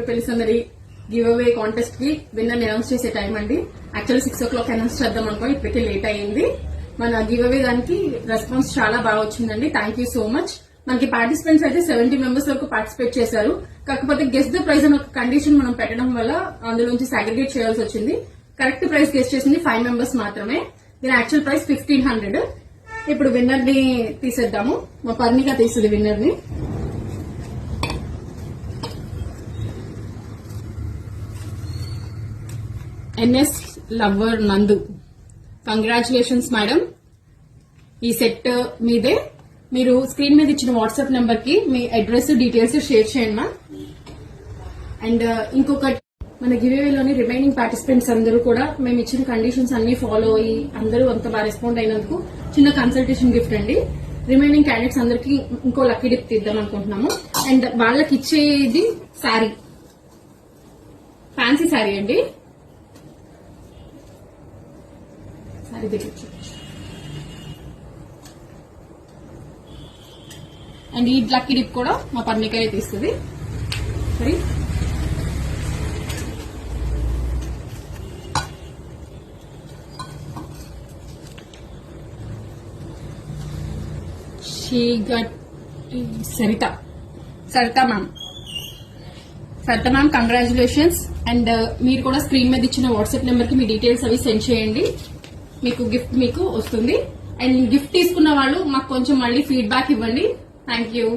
పెళ్లి give away contest కి winner announce చేసే టైం అండి. యాక్చువల్లీ 6 o'clock అనౌన్స్ చేద్దాం అనుకో, ఇప్పటికే లేట్ అయ్యింది. మన గివ్ అవే దానికి రెస్పాన్స్ చాలా బాగా వచ్చిందండి. Thank you so much. మనకి పార్టిసిపెంట్స్ అయితే 70 మెంబర్స్ వరకు పార్టిసిపేట్ చేశారు. కాకపోతే గెస్ట్ ద ప్రైజ్ అని ఒక కండిషన్ మనం పెట్టడం వల్ల అందులోంచి సాగ్రిగేట్ చేయాల్సి వచ్చింది. కరెక్ట్ ప్రైస్ గెస్ట్ చేసింది 5 మెంబర్స్ మాత్రమే. దీని యాక్చువల్ ప్రైస్ 1500. ఇప్పుడు విన్నర్ ని తీసేద్దాము. మా పర్ణిక తీస్తుంది విన్నర్ ని. ఎన్ఎస్ లవర్ నందు, కంగ్రాచులేషన్స్ మేడం. ఈ సెట్ మీదే. మీరు స్క్రీన్ మీద ఇచ్చిన వాట్సాప్ నెంబర్ కి మీ అడ్రస్ డీటెయిల్స్ షేర్ చేయండి మా. అండ్ ఇంకొకటి, మన గివేవేలోని రిమైనింగ్ పార్టిసిపెంట్స్ అందరూ కూడా మేము ఇచ్చిన కండిషన్స్ అన్ని ఫాలో అయ్యి అందరూ అంత బాగా రెస్పాండ్ అయినందుకు చిన్న కన్సల్టేషన్ గిఫ్ట్ అండి. రిమైనింగ్ క్యాండిడేట్స్ అందరికి ఇంకో లక్కీ గిఫ్ట్ ఇద్దాం అనుకుంటున్నాము. అండ్ వాళ్ళకి ఇచ్చేది శారీ, ఫ్యాన్సీ శారీ అండి. శారీ దగ్గర అండ్ ఈ లక్కీ డిప్ కూడా మా పర్ణికాయ తీస్తుంది. మరి సరిత మ్యామ్ కంగ్రాచులేషన్స్. అండ్ మీరు కూడా స్క్రీన్ మీద ఇచ్చిన వాట్సాప్ నెంబర్ కి మీ డీటెయిల్స్ అవి సెండ్ చేయండి. మీకు గిఫ్ట్ మీకు వస్తుంది. అండ్ గిఫ్ట్ తీసుకున్న వాళ్ళు మాకు కొంచెం మళ్ళీ ఫీడ్బ్యాక్ ఇవ్వండి. Thank you.